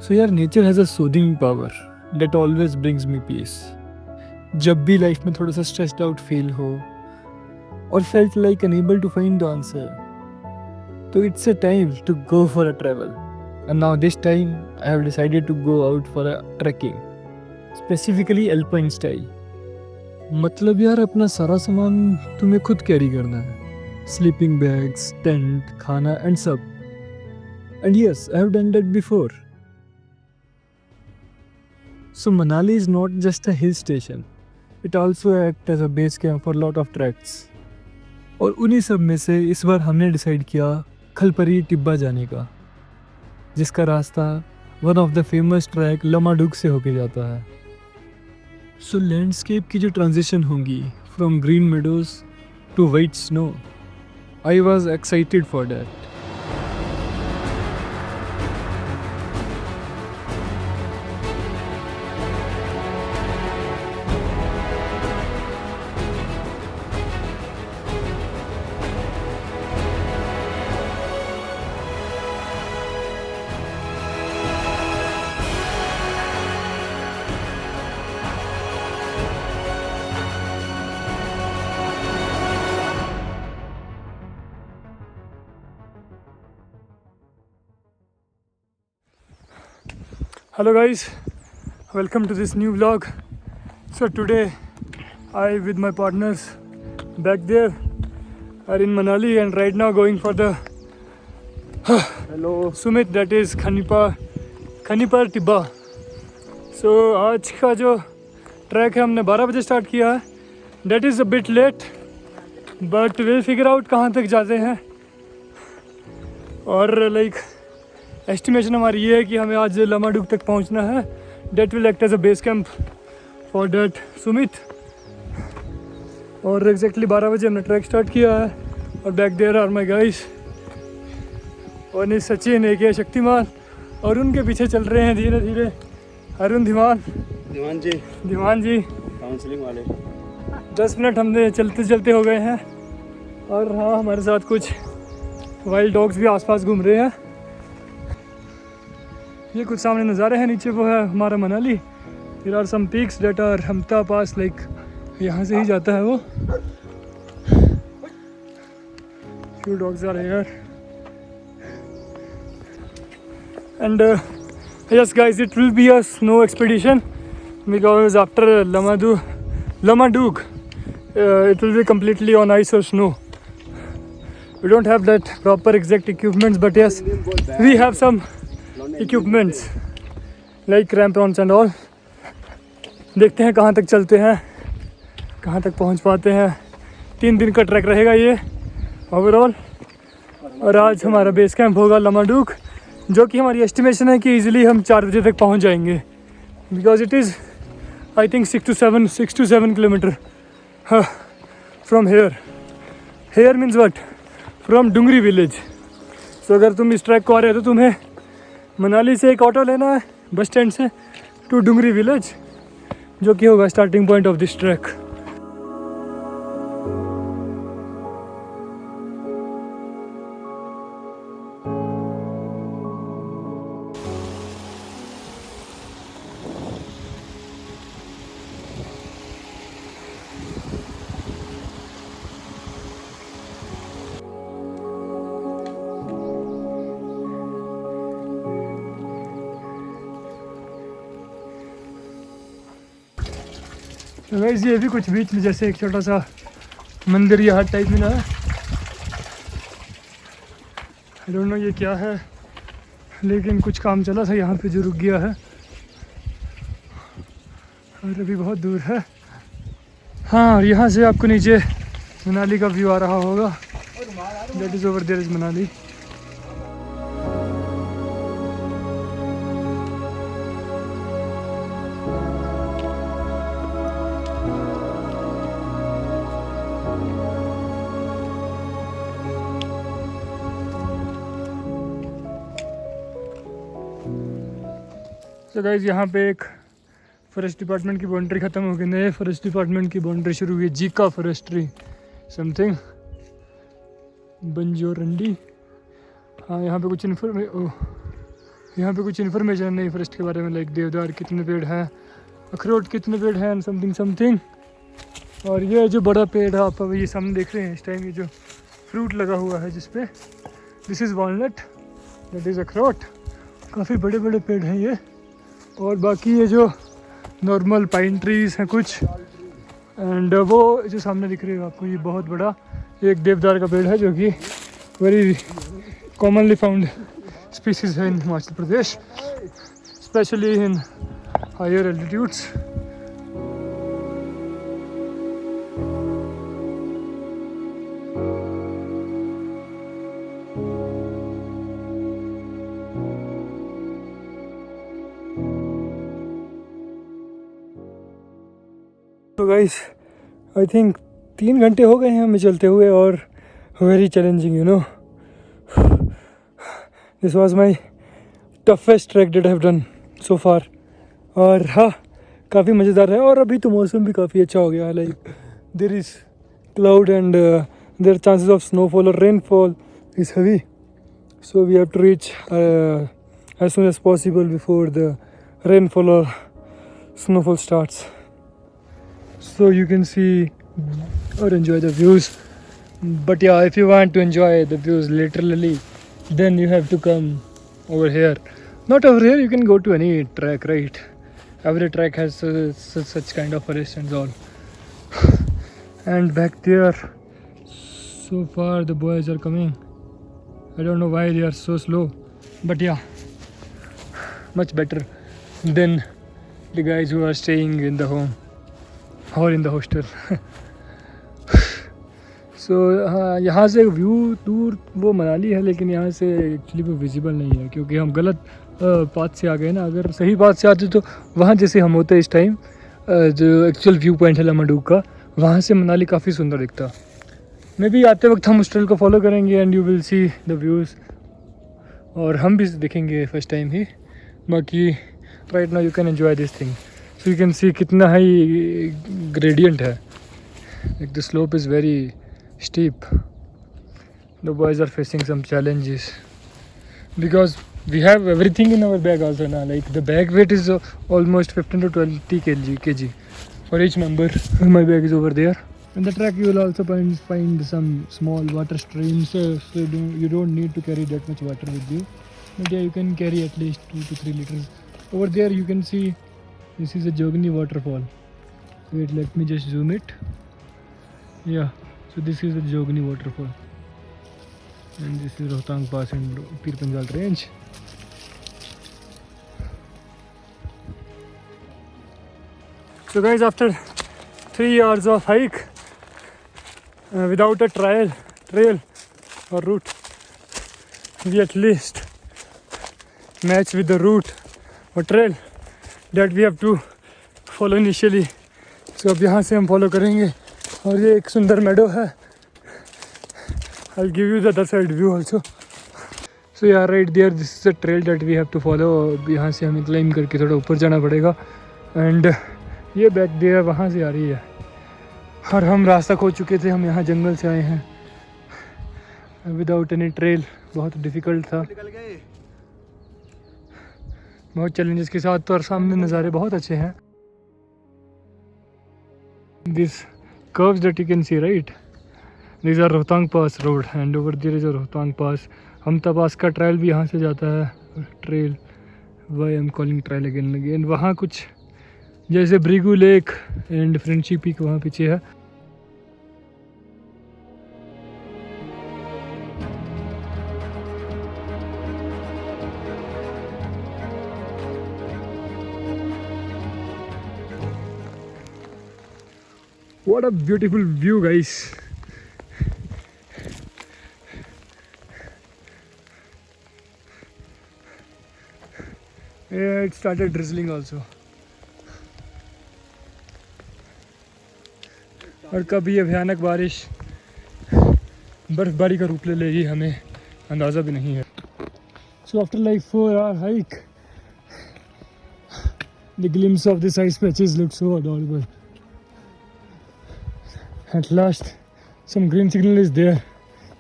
सो यार nature has a soothing power that always brings me peace. जब भी life में थोड़ा सा स्ट्रेस्ड आउट फील हो और felt like unable to find the answer, तो it's a time to go for a travel. And now this time I have decided to go out for a trekking, specifically alpine style. मतलब यार अपना सारा सामान तुम्हें खुद carry करना है, स्लीपिंग बैग्स, टेंट, खाना एंड सब। And yes, I have done that before. So Manali is not just a hill station, it also acts as a base camp for lot of treks. और उन्हीं सब में से इस बार हमने डिसाइड किया खलपरी टिब्बा जाने का, जिसका रास्ता one of the famous trek Lamadug से होके जाता है। सो लैंडस्केप की जो ट्रांजिशन होंगी from green meadows to white snow, I was excited for that. Hello guys, welcome to this new vlog. So today I with my partners back there are in Manali and right now going for the Sumit, that is Khanipar Tibba. So आज का जो track है हमने 12 बजे start किया है. That is a bit late but we'll figure out कहाँ तक जाते हैं. और लाइक एस्टिमेशन हमारी ये है कि हमें आज लमाडुग तक पहुंचना है. That will act as a base camp for that summit. और एग्जैक्टली 12 बजे हमने ट्रैक स्टार्ट किया है. और back there are my guys, one is Sachin एक है शक्तिमान, और उनके पीछे चल रहे हैं धीरे धीरे अरुण धीमान जी काउंसलिंग वाले. 10 मिनट हमने चलते चलते हो गए हैं. और हाँ, हमारे साथ कुछ वाइल्ड डॉग्स भी आसपास घूम रहे हैं. ये कुछ सामने नज़ारे हैं, नीचे वो है हमारा Manali. There are some peaks that are Hamta pass, like यहाँ से ही जाता है वो. Few dogs are here and yes guys, it will be a snow expedition because after Lamadug it will be completely on ice or snow. We don't have that proper exact equipments, but yes, we have some equipments like crampons and all. देखते हैं कहाँ तक चलते हैं, कहाँ तक पहुँच पाते हैं. 3 दिन का ट्रैक रहेगा ये ओवरऑल. और आज हमारा बेस कैंप होगा लमाडुग, जो कि हमारी एस्टिमेशन है कि इजीली हम 4 बजे तक पहुँच जाएंगे. Because it is I think 6 to 7 kilometre from here means what from Dhungri village. So अगर तुम इस ट्रैक को आ रहे हो तो तुम्हें मनाली से एक ऑटो लेना है बस स्टैंड से टू डुंगरी विलेज, जो कि होगा starting point of this track. तो गाइस ये भी कुछ बीच में जैसे एक छोटा सा मंदिर या हट टाइप में ना है. आई डोंट नो ये क्या है, लेकिन कुछ काम चला था यहाँ पे जो रुक गया है और अभी बहुत दूर है. हाँ, यहाँ से आपको नीचे मनाली का व्यू आ रहा होगा. That is over there is Manali. तो गाइस यहाँ पे एक फॉरेस्ट डिपार्टमेंट की बाउंड्री ख़त्म हो गई, नए फॉरेस्ट डिपार्टमेंट की बाउंड्री शुरू हुई. जीका फॉरेस्ट्री समथिंग बंजोरंडी. हाँ, यहाँ पे कुछ यहाँ पे कुछ इन्फॉर्मेशन नहीं फॉरेस्ट के बारे में, लाइक देवदार कितने पेड़ हैं, अखरोट कितने पेड़ हैं, समथिंग समथिंग। और ये जो बड़ा पेड़ है आप ये सामने देख रहे हैं इस टाइम, ये जो फ्रूट लगा हुआ है जिसपे, this is walnut, that is अखरोट। काफ़ी बड़े बड़े पेड़ हैं ये। और बाकी ये जो नॉर्मल पाइन ट्रीज़ हैं कुछ, एंड वो जो सामने दिख रही है आपको ये बहुत बड़ा एक देवदार का पेड़ है जो कि वेरी कॉमनली फाउंड स्पीसीज है in Himachal Pradesh, specially in higher altitudes. तो गाइस आई थिंक 3 घंटे हो गए हैं हमें चलते हुए और very challenging, you know. This was my toughest trek that I have done so far. और हाँ, काफ़ी मज़ेदार है। और अभी तो मौसम भी काफ़ी अच्छा हो गया है, like there is cloud and there chances of snowfall और rainfall is heavy, so we have to reach as soon as possible before the rainfall or snowfall starts, so you can see or enjoy the views. But yeah, if you want to enjoy the views literally, then you have to come over here. Not over here, you can go to any track, right? Every track has such kind of forest and all. And back there, so far the boys are coming. I don't know why they are so slow, but yeah, much better than the guys who are staying in the home or in the hostel. So यहाँ से view दूर वो मनाली है, लेकिन यहाँ से actually वो visible नहीं है क्योंकि हम गलत पाथ से आ गए ना। अगर सही पाथ से आते तो वहाँ जैसे हम होते इस टाइम, जो एक्चुअल व्यू पॉइंट है लमाडूग का, वहाँ से मनाली काफ़ी सुंदर दिखता। मे बी आते वक्त हम उस ट्रेल को फॉलो करेंगे and you will see the views, और हम भी देखेंगे फर्स्ट टाइम ही। बाकी right now you can enjoy this thing, so you can सी कितना हाई ग्रेडियंट है, like the slope is very steep. The boys are facing some challenges because we have everything in our bag also now, like the bag weight is almost 15 to 20 kg for each member. My bag is over there. In the track you will also find some small water streams, so you don't need to carry that much water with you, but yeah, you can carry at least 2 to 3 liters. Over there you can see this is a Jogni waterfall. Wait, let me just zoom it. Yeah, so this is the Jogni waterfall and this is Rohtang Pass and Pir Panjal range. So guys, after 3 hours of hike without a trail or route, we at least match with the route or trail that we have to follow initially. So अब यहाँ से हम follow करेंगे। और ये एक सुंदर मेडो है। I'll give you the other side view also. So yeah, right there, this is a trail that we have to follow. यहाँ से हमें क्लाइम करके थोड़ा ऊपर जाना पड़ेगा एंड ये बैक देयर वहाँ से आ रही है। और हम रास्ता खो चुके थे, हम यहाँ जंगल से आए हैं विदाउट एनी ट्रेल। बहुत डिफ़िकल्ट था, बहुत चैलेंजेस के साथ, और सामने नज़ारे बहुत अच्छे हैं। This curves that you can see, right? These are Rohtang Pass road and over there is a Rohtang Pass. हमता पास का ट्रायल भी यहाँ से जाता है, trail, why I'm calling trail again and again. वहाँ कुछ जैसे Bhrigu lake and friendship peak वहाँ पीछे है। What a beautiful view, guys. Yeah, it started drizzling also. और कभी ये भयानक बारिश बर्फबारी का रूप ले लेगी, हमें अंदाज़ा भी नहीं है। So after like 4-hour hike, the glimpse of this ice patches look so adorable. At last, some green signal is there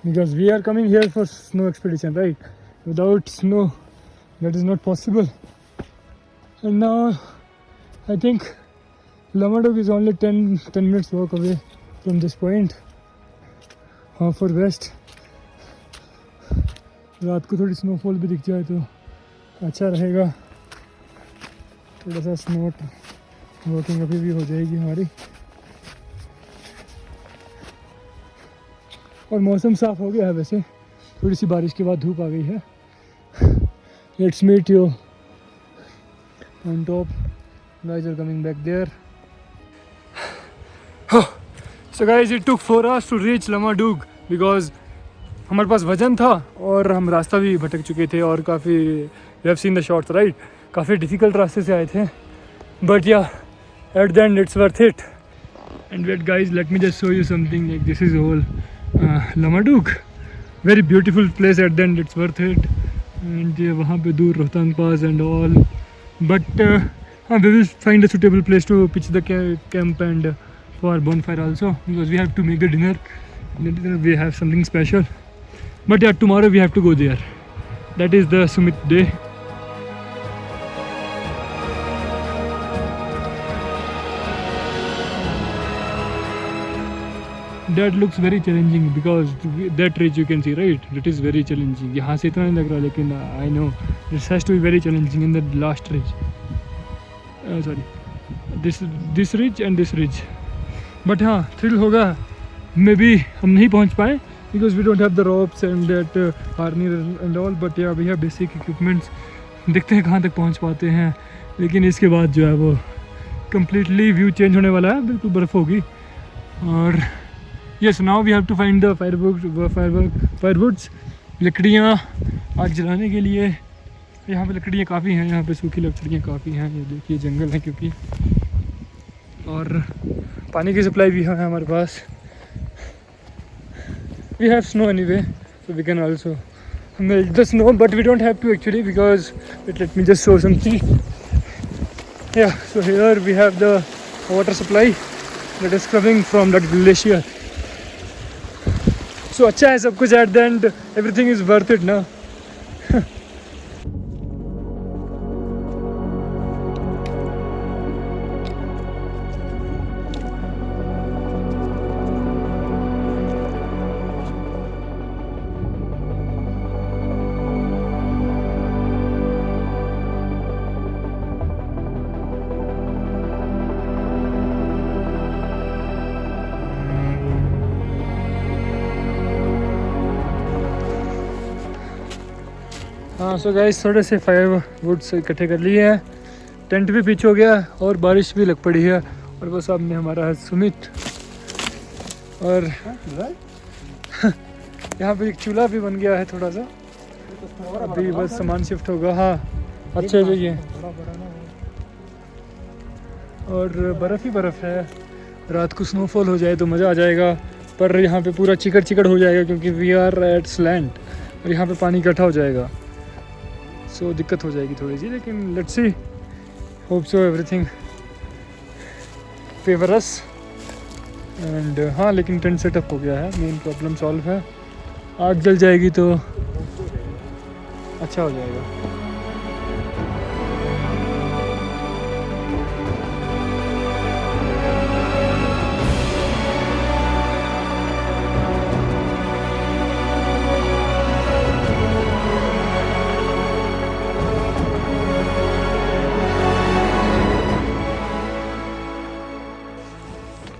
because we are coming here for snow expedition, right? Without snow, that is not possible. And now I think Lamadug is only 10 minutes walk away from this point. For west रात को थोड़ी snowfall भी दिख जाए तो अच्छा रहेगा. थोड़ा सा स्नो वॉकिंग अभी भी हो जाएगी हमारी. और मौसम साफ हो गया है वैसे, थोड़ी सी बारिश के बाद धूप आ गई है. Let's meet you on top. Guys are coming back there. So guys, it took 4 hours to reach Lamadug because हमारे पास वजन था और हम रास्ता भी भटक चुके थे और काफ़ी we have seen the shots, right? काफ़ी डिफ़िकल्ट रास्ते से आए थे. But yeah, at the end it's worth it. And wait guys, let me just show you something. Like this is all Lamadug. Very beautiful place. At the end it's worth it. And वहाँ पे दूर रोहतांग पास and all. But we will find a suitable place to pitch the camp and for bonfire also, because we have to make the dinner. We have something special. But yeah, tomorrow we have to go there. That is the Sumit day. That looks very challenging because that ridge you can see, right? That is very challenging. यहाँ से इतना नहीं लग रहा, लेकिन I know this has to be very challenging in the last ridge. Sorry, this ridge and this ridge. But हाँ, thrill होगा. Maybe हम नहीं पहुँच पाए because we don't have the ropes and that harness and all. But yeah, we have basic equipments. देखते हैं कहाँ तक पहुँच पाते हैं. लेकिन इसके बाद जो है वो completely view change होने वाला है. बिल्कुल बर्फ़ होगी. और yes, now we have to find the firewoods. लकड़ियाँ आग जलाने के लिए. यहाँ पे लकड़ियाँ काफ़ी हैं. यहाँ पे सूखी लकड़ियाँ काफ़ी हैं. ये देखिए जंगल है क्योंकि. और पानी की सप्लाई भी है हमारे पास. We have snow anyway, so we can also melt the snow, but we don't have to actually because let me just show something. Yeah, so here we have the water supply that is coming from that glacier. So अच्छा है सब कुछ. At the end everything is worth it ना. हाँ, so guys थोड़े से फायरवुड्स इकट्ठे कर लिए हैं. टेंट भी पिच हो गया और बारिश भी लग पड़ी है. और वो सामने हमारा है सुमित. और यहाँ पे एक चूल्हा भी बन गया है थोड़ा सा. अभी बस सामान शिफ्ट होगा. हाँ, अच्छे जगह और बर्फ़ ही बर्फ़ है. रात को स्नोफॉल हो जाए तो मज़ा आ जाएगा. पर यहाँ पे पूरा चिकड़ चिकड़ हो जाएगा क्योंकि वी आर एट स्लैंड और यहाँ पे पानी इकट्ठा हो जाएगा. सो दिक्कत हो जाएगी थोड़ी सी. लेकिन let's see, hope so everything favour us. And हाँ, लेकिन टेंट सेटअप हो गया है. मेन प्रॉब्लम सॉल्व है. आग जल जाएगी तो अच्छा हो जाएगा.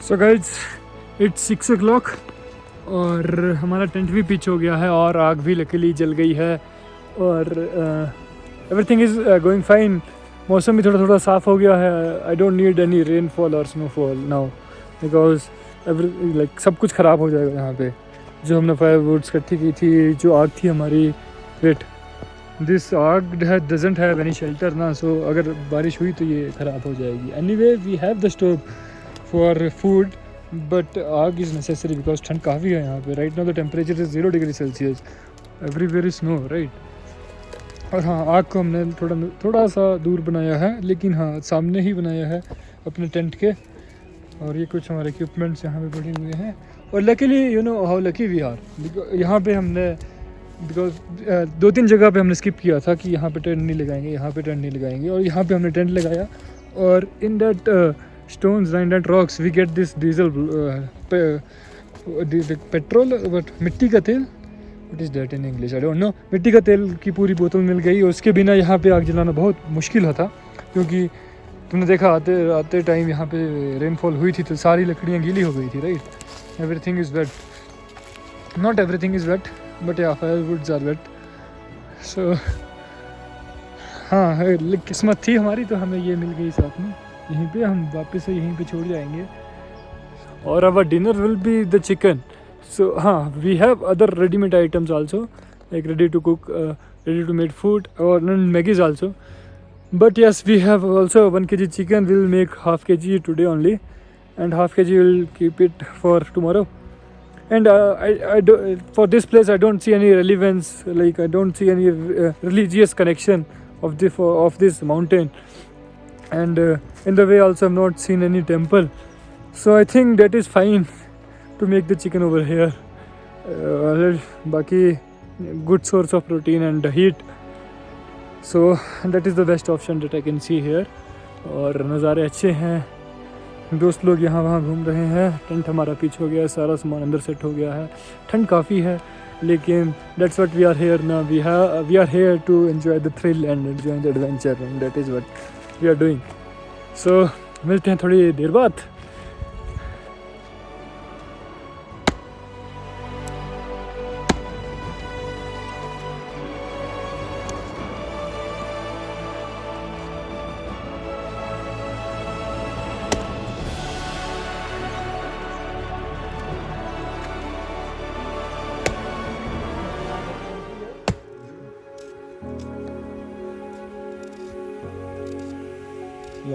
सो गाइज इट्स 6 o'clock और हमारा टेंट भी पिच हो गया है और आग भी लकीली जल गई है. और एवरीथिंग इज़ गोइंग फाइन. मौसम भी थोड़ा थोड़ा साफ़ हो गया है. I don't need any rainfall और स्नोफॉल नाउ बिकॉज लाइक सब कुछ ख़राब हो जाएगा यहाँ पे. जो हमने फायरवुड्स इकट्ठी की थी, जो आग थी हमारी. वेट, दिस आग डजंट हैव एनी शेल्टर ना. सो अगर बारिश हुई तो ये ख़राब हो जाएगी. Anyway we have the stove for food, but आग is necessary because ठंड काफ़ी है यहाँ पे. right now the temperature is 0 degree Celsius. everywhere is snow, right? और हाँ, आग को हमने थोड़ा सा दूर बनाया है, लेकिन हाँ सामने ही बनाया है अपने टेंट के. और ये कुछ हमारे इक्विपमेंट्स यहाँ पे पड़े हुए हैं. और luckily you know how lucky we are. यहाँ पे हमने बिकॉज 2-3 जगह पे हमने स्किप किया था कि यहाँ पे टेंट नहीं लगाएंगे, यहाँ पे टेंट नहीं लगाएंगे, और यहाँ पे हमने टेंट लगाया। और in that stones in that rocks we get this diesel petrol, but मिट्टी का तेल, what is that in English, I don't know. मिट्टी का तेल की पूरी बोतल मिल गई। उसके बिना यहाँ पे आग जलाना बहुत मुश्किल होता, क्योंकि तुमने देखा आते टाइम यहाँ पे रेनफॉल हुई थी तो सारी लकड़ियाँ गीली हो गई थी, right. Everything is wet, not everything is wet, but yeah firewoods are wait. सो हाँ, किस्मत थी हमारी तो हमें ये मिल गई साथ में। यहीं पे हम वापस से यहीं पे छोड़ जाएंगे। और our dinner will be the chicken. So हाँ, we have other readymade items also, like ready to cook, ready to made food, or Maggi's also. But yes, we have also 1 kg chicken. We'll make half kg today only, and half kg we'll keep it for tomorrow. And for this place I don't see any relevance, like I don't see any religious connection of this mountain. And in the way also I've not seen any temple. So I think that is fine to make the chicken over here. Baki good source of protein and heat. So that is the best option that I can see here. और नज़ारे अच्छे हैं, दोस्त लोग यहाँ वहाँ घूम रहे हैं, टेंट हमारा पिच हो गया है, सारा सामान अंदर सेट हो गया है। ठंड काफ़ी है, लेकिन that's what we are here now. We are here to enjoy the thrill and enjoy the adventure, and that is what we are doing. So मिलते हैं थोड़ी देर बाद।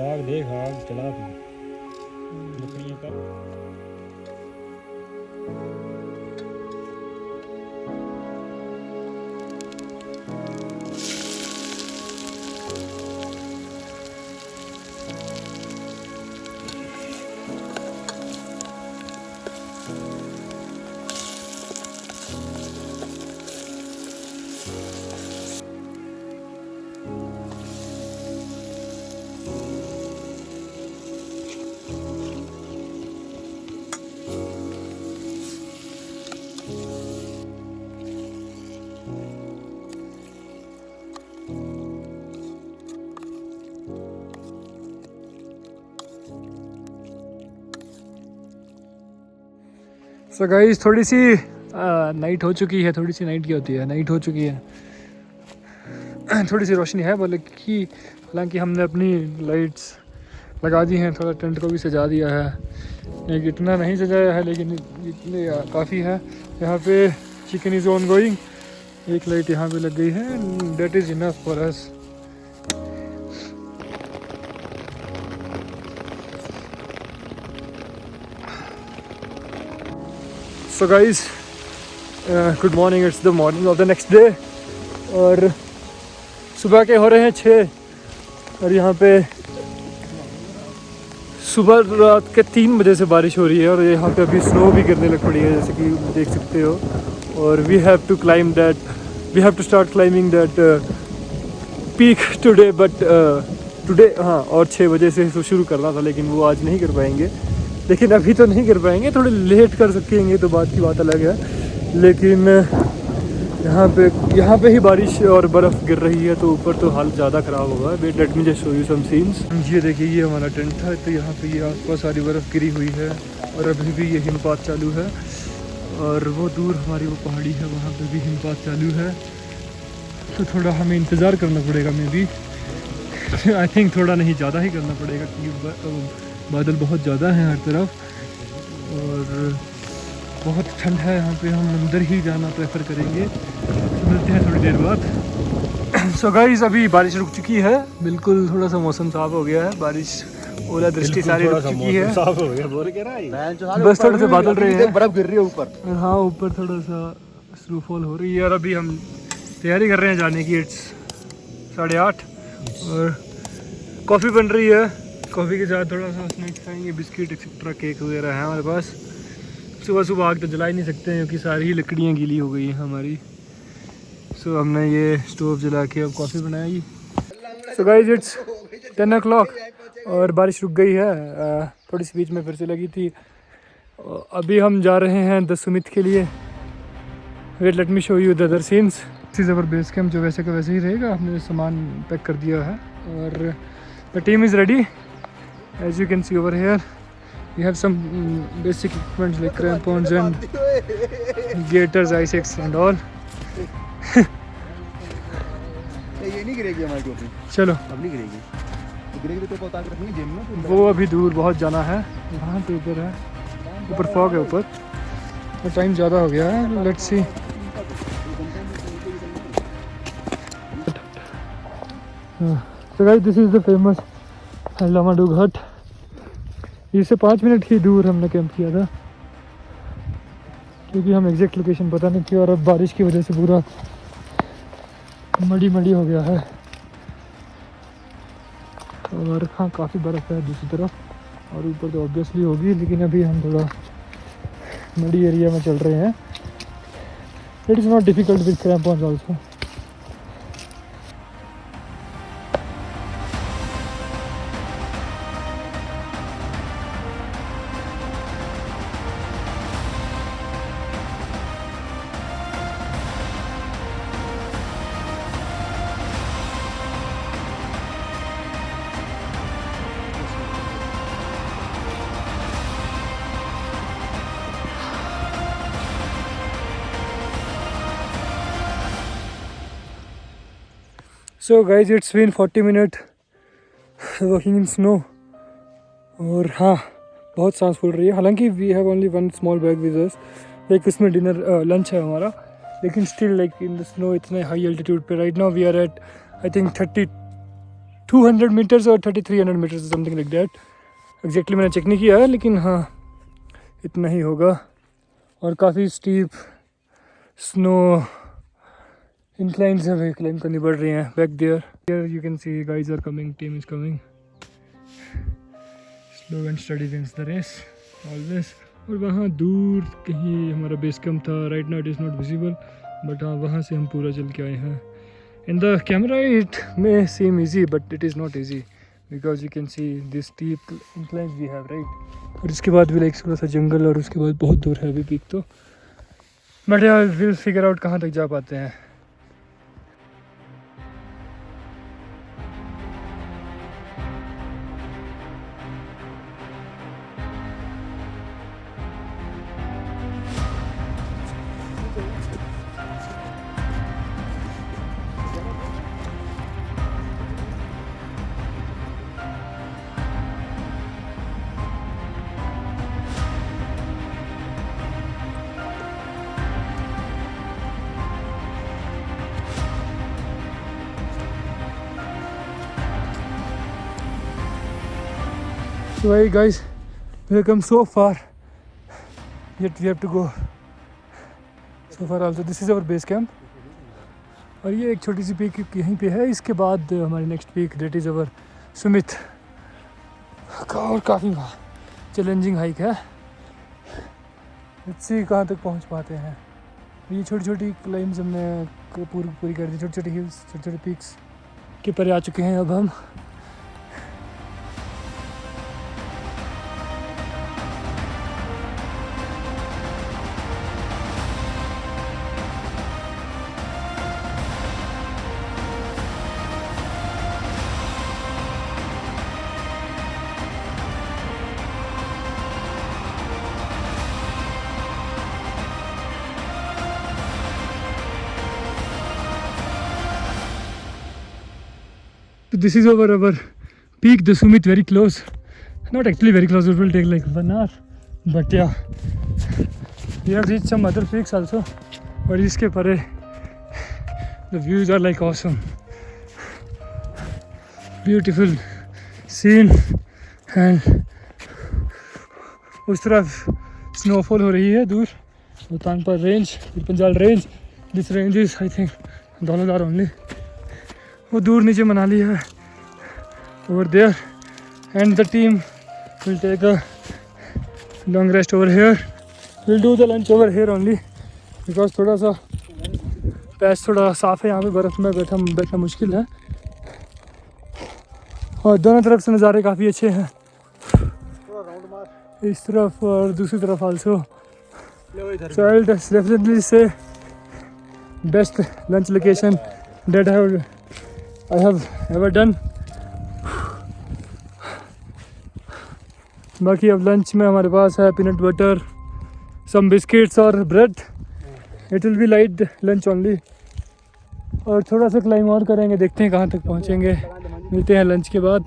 आग देख, आग चला लकड़ियों का। सो गाइस, थोड़ी सी नाइट हो चुकी है। थोड़ी सी नाइट क्या होती है, नाइट हो चुकी है। थोड़ी सी रोशनी है बोले कि, हालांकि हमने अपनी लाइट्स लगा दी हैं, थोड़ा टेंट को भी सजा दिया है। लेकिन इतना नहीं सजाया है, लेकिन इतने काफ़ी है। यहाँ पे चिकन इज़ ऑन गोइंग, एक लाइट यहाँ पे लग गई है, that is enough for us. So guys, good morning, it's the morning of the next day. और सुबह के हो रहे हैं 6, और यहाँ पे सुबह रात के 3 बजे से बारिश हो रही है। और यहाँ पे अभी स्नो भी गिरने लग पड़ी है, जैसे कि देख सकते हो। और we have to climb that, we have to start climbing that peak today, but today हाँ, और 6 बजे से तो शुरू करना था, लेकिन वो आज नहीं कर पाएंगे। लेकिन अभी तो नहीं कर पाएंगे, थोड़े लेट कर सकेंगे तो बात की बात अलग है। लेकिन यहाँ पे ही बारिश और बर्फ़ गिर रही है, तो ऊपर तो हाल ज़्यादा ख़राब होगा। Wait, let me just show you some scenes. ये देखिए, ये हमारा टेंट था, तो यहाँ पे ये आसपास सारी बर्फ़ गिरी हुई है, और अभी भी ये हिमपात चालू है। और वो दूर हमारी वो पहाड़ी है, वहाँ पे भी हिमपात चालू है। तो थोड़ा हमें इंतज़ार करना पड़ेगा, मे बी आई थिंक थोड़ा नहीं, ज़्यादा ही करना पड़ेगा, क्योंकि बादल बहुत ज़्यादा हैं हर तरफ, और बहुत ठंड है यहाँ पे। हम अंदर ही जाना प्रेफर करेंगे। तो मिलते हैं थोड़ी देर बाद। सो गाइस, अभी बारिश रुक चुकी है, बिल्कुल थोड़ा सा मौसम साफ हो गया है। बारिश, ओला दृष्टि सारी रुक चुकी है, साफ हो गया, बोल के रहा बस थोड़े से बादल रहे हैं, बर्फ गिर रही है ऊपर। हाँ, ऊपर थोड़ा सा स्नोफॉल हो रही है। और अभी हम तैयारी कर रहे हैं जाने की। इट्स 8:30, और कॉफ़ी बन रही है। कॉफ़ी के साथ थोड़ा सा स्नैक्स खाएंगे, बिस्किट एक्सेट्रा, केक वगैरह है हमारे पास। सुबह सुबह आग तो जला ही नहीं सकते हैं, क्योंकि सारी ही लकड़ियाँ गीली हो गई हैं हमारी। सो हमने ये स्टोव जला के अब कॉफ़ी बनाई। सो गाइस इट्स 10 o'clock और बारिश रुक गई है। थोड़ी सी बीच में फिर से लगी थी। अभी हम जा रहे हैं द सुमित के लिए। Wait let me show you the other scenes. This is our base camp, जो वैसे का वैसे ही रहेगा। हमने सामान पैक कर दिया है और the team is ready. As you can see over here we have some basic equipments like crampons and gaiters, ice axe and all. ये नहीं गिरेगी हमारी टोपी, चलो अब नहीं गिरेगी। तो गिरेगी तो उतार के रखनी जेब में। वो अभी दूर बहुत जाना है, वहाँ पे ऊपर है, ऊपर फॉग है ऊपर और टाइम ज़्यादा हो गया है। Let's see. So guys, this is the famous Lamadug hut. इससे 5 मिनट ही दूर हमने कैंप किया था, क्योंकि हम एग्जैक्ट लोकेशन पता नहीं थी और अब बारिश की वजह से पूरा मड़ी हो गया है। और हाँ, काफ़ी बर्फ़ है दूसरी तरफ और ऊपर तो ऑब्वियसली होगी, लेकिन अभी हम थोड़ा मड़ी एरिया में चल रहे हैं। It is not difficult with crampons also. So guys, it's been 40 minutes walking in snow और हाँ, बहुत सांस फूल रही है। हालांकि we have only one small bag with us, like उसमें डिनर लंच है हमारा, लेकिन still like in the snow इतने हाई एल्टीट्यूड पे। Right now we are at I think 3200 meters और 3300 meters, something like that. Exactly मैंने check नहीं किया है, लेकिन हाँ इतना ही होगा। और काफ़ी स्टीप स्नो inclines है, क्लाइंब करनी पड़ रही हैं। Back there you can see guys are coming, team is coming. Slow and steady wins the race always. और वहाँ दूर कहीं हमारा बेस कैम्प था। Right now it is not visible, but हाँ वहाँ से हम पूरा चल के आए हैं। In the camera it may seem easy, but it is not easy because you can C this steep inclines we have, right. और इसके बाद भी लाइक थोड़ा सा जंगल और उसके बाद बहुत दूर है अभी पीक तो। बट यार विल फिगर आउट कहाँ तक जा पाते हैं। So hey guys, we have come so far, yet we have to go so far also. This is our base camp और ये एक छोटी सी पीक यहीं पे है। इसके बाद हमारी next peak that is our Sumit और काफ़ी चैलेंजिंग हाइक है। लेट्स सी कहाँ तक पहुँच पाते हैं। ये छोटी छोटी क्लाइम्स हमने पूरी कर दी। छोटी छोटी हिल्स, छोटे छोटे पीक्स के परे आ चुके हैं अब हम। So this is our peak, the Sumit, very close. Not actually very close, it will take like 1 hour. But yeah, we have reached some other peaks also. But iske pare, the views are like awesome. Beautiful scene and उस तरफ snowfall हो रही है दूर Rohtang range, Panjal range. This range is I think Dhauladhar only. वो दूर नीचे मनाली है over there and the team will take a long rest over here. Will do the lunch over here only because थोड़ा सा पैच थोड़ा साफ़ है यहाँ पे, बर्फ़ में बैठना मुश्किल है। और दोनों तरफ से नज़ारे काफ़ी अच्छे हैं, इस तरफ और दूसरी तरफ also. So I'll definitely say best lunch location that I have ever done. बाकी अब लंच में हमारे पास है पीनट बटर, सम बिस्किट्स और bread. It will B light lunch only. और थोड़ा सा क्लाइम और करेंगे, देखते हैं कहाँ तक पहुँचेंगे। मिलते हैं लंच के बाद।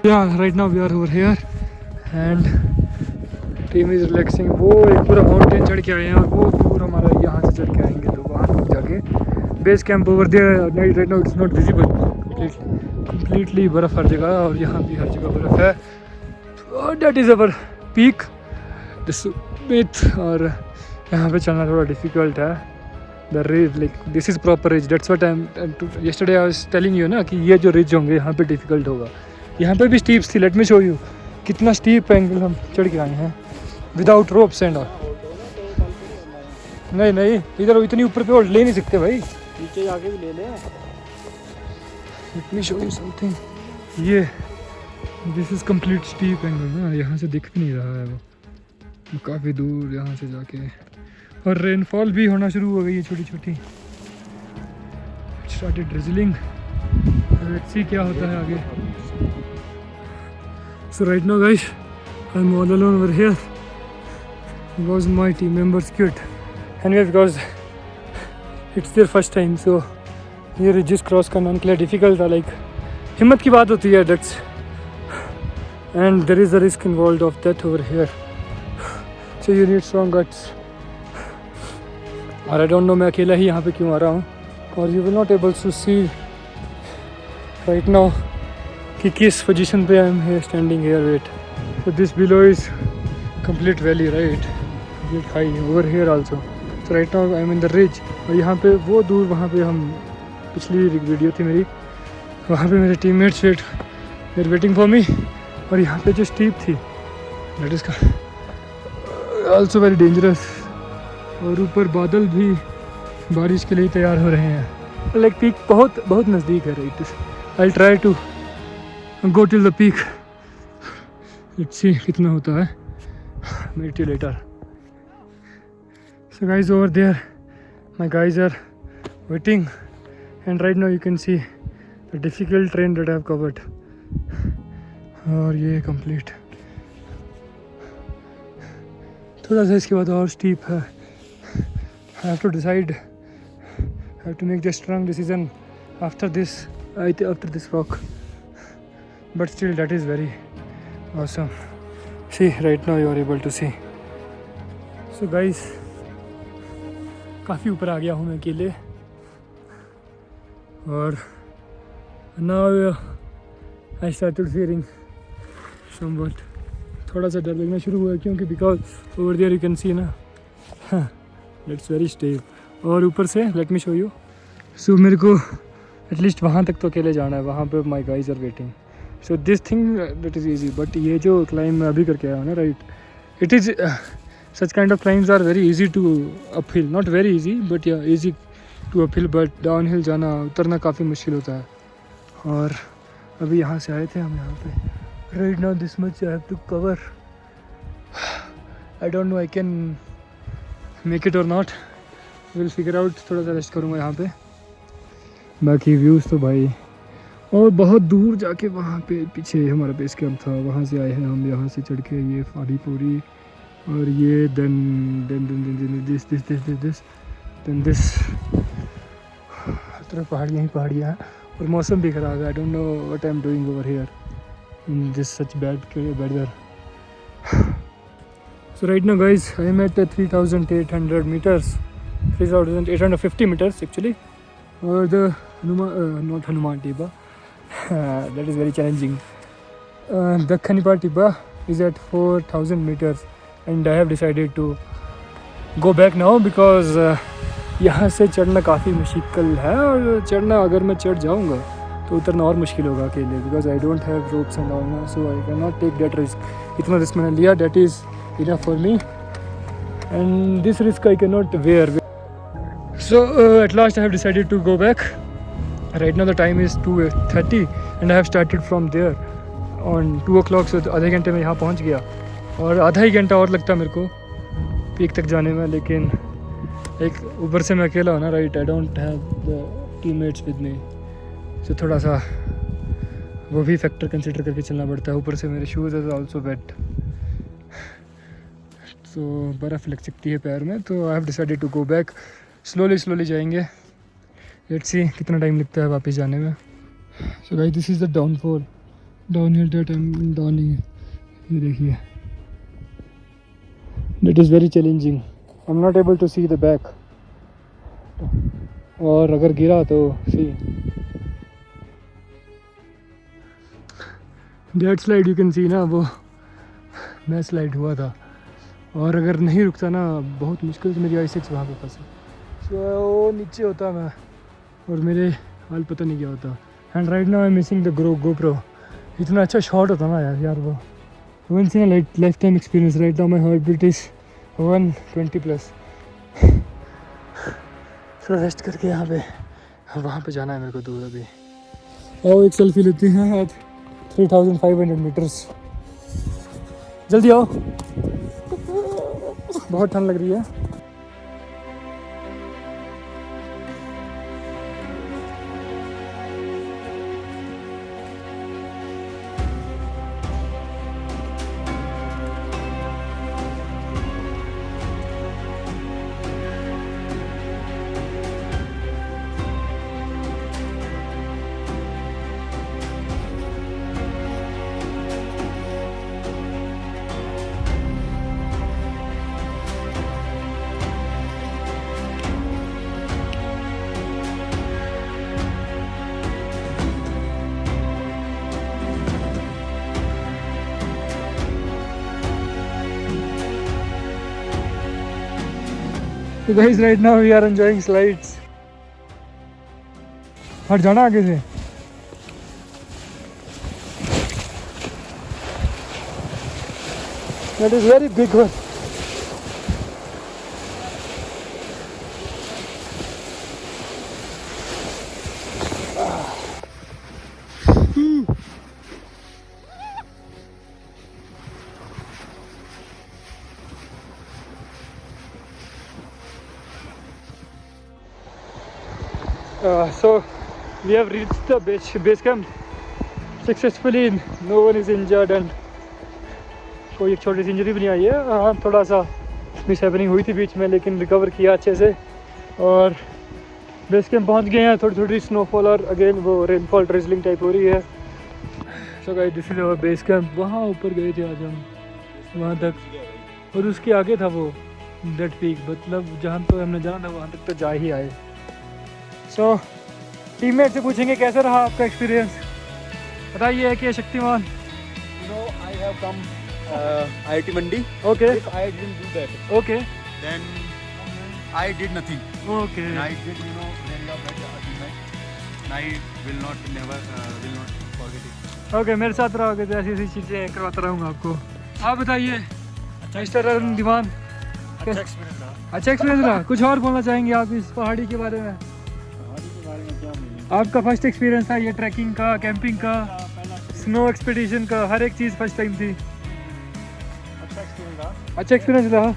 Yeah, right now we are over here and team is relaxing. वो एक पूरा माउंटेन चढ़ के आए हैं और वो पूरा हमारा यहाँ से चढ़ के आएंगे तो वहाँ तक जाके base camp over there. Right now it's not visible completely बर्फ़ हर जगह, और यहाँ भी हर जगह बर्फ़ है। That is our peak the Sumit. और यहाँ पे चलना थोड़ा डिफ़िकल्ट है। The ridge like this is proper ridge, that's what I M yesterday I was telling you ना कि ये जो रिज होंगे यहाँ पे डिफ़िकल्ट होगा। यहाँ पे भी स्टीप्स थी, लेट मी शो यू कितना स्टीप एंगल हम चढ़ के आए हैं विदाउट रोप्स एंड ऑल। नहीं इधर इतनी ऊपर पे ले नहीं सकते भाई, नीचे जाके भी ले ले। Let me show you something. ये this is complete steep angle ना, यहाँ से दिख भी नहीं रहा है वो काफ़ी दूर यहाँ से जाके। और रेनफॉल भी होना शुरू हो गई है छोटी छोटी, स्टार्टेड ड्रिजलिंग। लेट्स सी क्या होता है आगे। So right now guys, I'm all alone over here because my team members quit. Anyway, because it's their first time, so ये ridges cross करना उनके लिए difficult था। Like हिम्मत की बात होती है, that's and there is a risk involved of death over here. So you need strong guts. और I don't know मैं अकेला ही यहाँ पे क्यों आ रहा हूँ, और you will not able to see right now कि किस पोजीशन पे I am here standing here. Wait, so this below is complete valley, right? Complete high over here also. So right now I am in the ridge. और यहाँ पे वो दूर वहाँ पे हम पिछली वीडियो थी मेरी, वहाँ पे मेरे teammates they're waiting for me. और यहाँ पे जो स्टीप थी that is also very dangerous. और ऊपर बादल भी बारिश के लिए तैयार हो रहे हैं। लाइक पीक बहुत नज़दीक है। Right, I'll try to go till the peak. Let's see कितना होता है। Meet you later. So guys, over there my guys are waiting, and right now you can see the difficult terrain that I have covered. और ये complete थोड़ा सा इसके बाद और steep है। I have to decide, I have to make the strong decision after this rock. But still that is very awesome. See, right now you are able to see. So guys, काफ़ी ऊपर आ गया हूँ मैं अकेले, और now I started fearing somewhat. थोड़ा सा डर लगना शुरू हुआ क्योंकि because over there you can see ना, it's very steep. और ऊपर से let me show you. So मेरे को at least वहाँ तक तो अकेले जाना है, वहाँ पे my guys are waiting. So this thing that is easy, but ये जो climb मैं अभी करके आया हूँ ना, right, it is such kind of climbs are very easy to uphill, not very easy but yeah easy to uphill, but downhill जाना उतरना काफ़ी मुश्किल होता है। और अभी यहाँ से आए थे हम यहाँ पे। Right now this much I have to cover. I don't know I can make it or not, we'll figure out। थोड़ा सा रेस्ट करूँगा यहाँ पे। बाकी व्यूज़ तो भाई, और बहुत दूर जाके वहाँ पे पीछे हमारा बेस कैंप था, वहाँ से आए हैं हम, यहाँ से चढ़ के ये फाड़ी पूरी, और ये then this तरफ पहाड़ियाँ ही पहाड़ियाँ हैं और मौसम भी ख़राब है. I don't know what I am doing over here in this such bad weather. So right now guys, I am at 3,800 meters, 3,850 meters actually. Or the not Hanuman Tiba, that is very challenging. The Khanipa Tiba is at 4,000 meters and I have decided to go back now because यहाँ से चढ़ना काफ़ी मुश्किल है और चढ़ना अगर मैं चढ़ जाऊँगा तो उतरना और मुश्किल होगा अकेले because I don't have ropes and all ना, so I can not take that risk. इतना रिस्क मैंने लिया, that is enough for me and this risk I cannot bear. So at last I have decided to go back. Right now the time is 2:30 and I have started from there on 2 o'clock. So आधे घंटे में यहाँ पहुँच गया और आधा ही घंटा और लगता मेरे को पीक तक जाने में, लेकिन एक ऊपर से मैं अकेला हूँ ना, right, I don't have the teammates with me, so थोड़ा सा वो भी फैक्टर कंसिडर करके चलना पड़ता है. ऊपर से मेरे शूज़ आर ऑल्सो वेट, तो बर्फ़ लग सकती है पैर में. तो I have decided to go back. Slowly जाएंगे, लेट्स सी कितना टाइम लगता है वापस जाने में. So guys this is the downfall down hill that I am downing. ये देखिए, that is very challenging. I am not able to see the back, और अगर गिरा तो see that slide you can see ना, वो मैं स्लाइड हुआ था और अगर नहीं रुकता ना बहुत मुश्किल से मेरी i6 वहाँ पे फंसी. सो नीचे होता मैं और मेरे हाल पता नहीं क्या होता. And right now I am missing the GoPro. इतना अच्छा शॉट होता ना यार वो once in a life time experience. Right now my heart beat is 120+. थोड़ा रेस्ट करके यहाँ पे वहाँ पे जाना है मेरे को दूर अभी. आओ एक सेल्फी लेते हैं आज 3,500 मीटर्स. जल्दी आओ, बहुत ठंड लग रही है. So guys, right now we are enjoying slides. हट जाना आगे से. That is very big one. So we have reached the base camp successfully. No one is injured and कोई एक छोटी सी इंजरी भी नहीं आई है. हाँ, थोड़ा सा मिस हैपनिंग हुई थी बीच में, लेकिन रिकवर किया अच्छे से और बेस कैंप पहुँच गए हैं. थोड़ी स्नोफॉल और अगेन वो रेनफॉल ड्रिजलिंग टाइप हो रही है. So guys this is our base camp. वहाँ ऊपर गए थे आज हम, वहाँ तक, और उसके आगे था वो डेड पीक, मतलब जहाँ तो हमने जाना था वहाँ तक तो जा ही आए. सो टीममेट से पूछेंगे कैसा रहा आपका एक्सपीरियंस. बताइए कि Shaktimaan. I have come IIT Mandi. Okay. If I didn't do that, Okay. then I did nothing. Okay. And I did, very of that achievement. And I will not forget it. Okay, मेरे साथ रहोगे तो ऐसी चीज़ें करवाता रहूँगा आपको. आप बताइए मिस्टर अरुण दीवान. अच्छा एक्सपीरियंस रहा. अच्छा एक्सपीरियंस रहा. कुछ और बोलना चाहेंगे आप इस पहाड़ी के बारे में? पहाड़ी के बारे में क्या बोलेंगे. आपका फर्स्ट एक्सपीरियंस था ये ट्रैकिंग का, कैंपिंग का, स्नो एक्सपीडिशन का, हर एक चीज़ फर्स्ट टाइम थी. अच्छा एक्सपीरियंस रहा.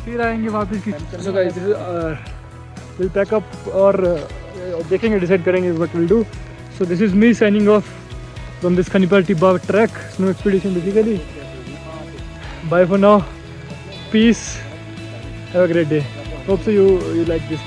फिर आएंगे वापस की. So guys will pack up और देखेंगे, डिसाइड करेंगे what will do. So this is me signing off from this Khanipa Tibba trek snow expedition basically. Bye for now. Peace. Have a great day. Hope so you like this.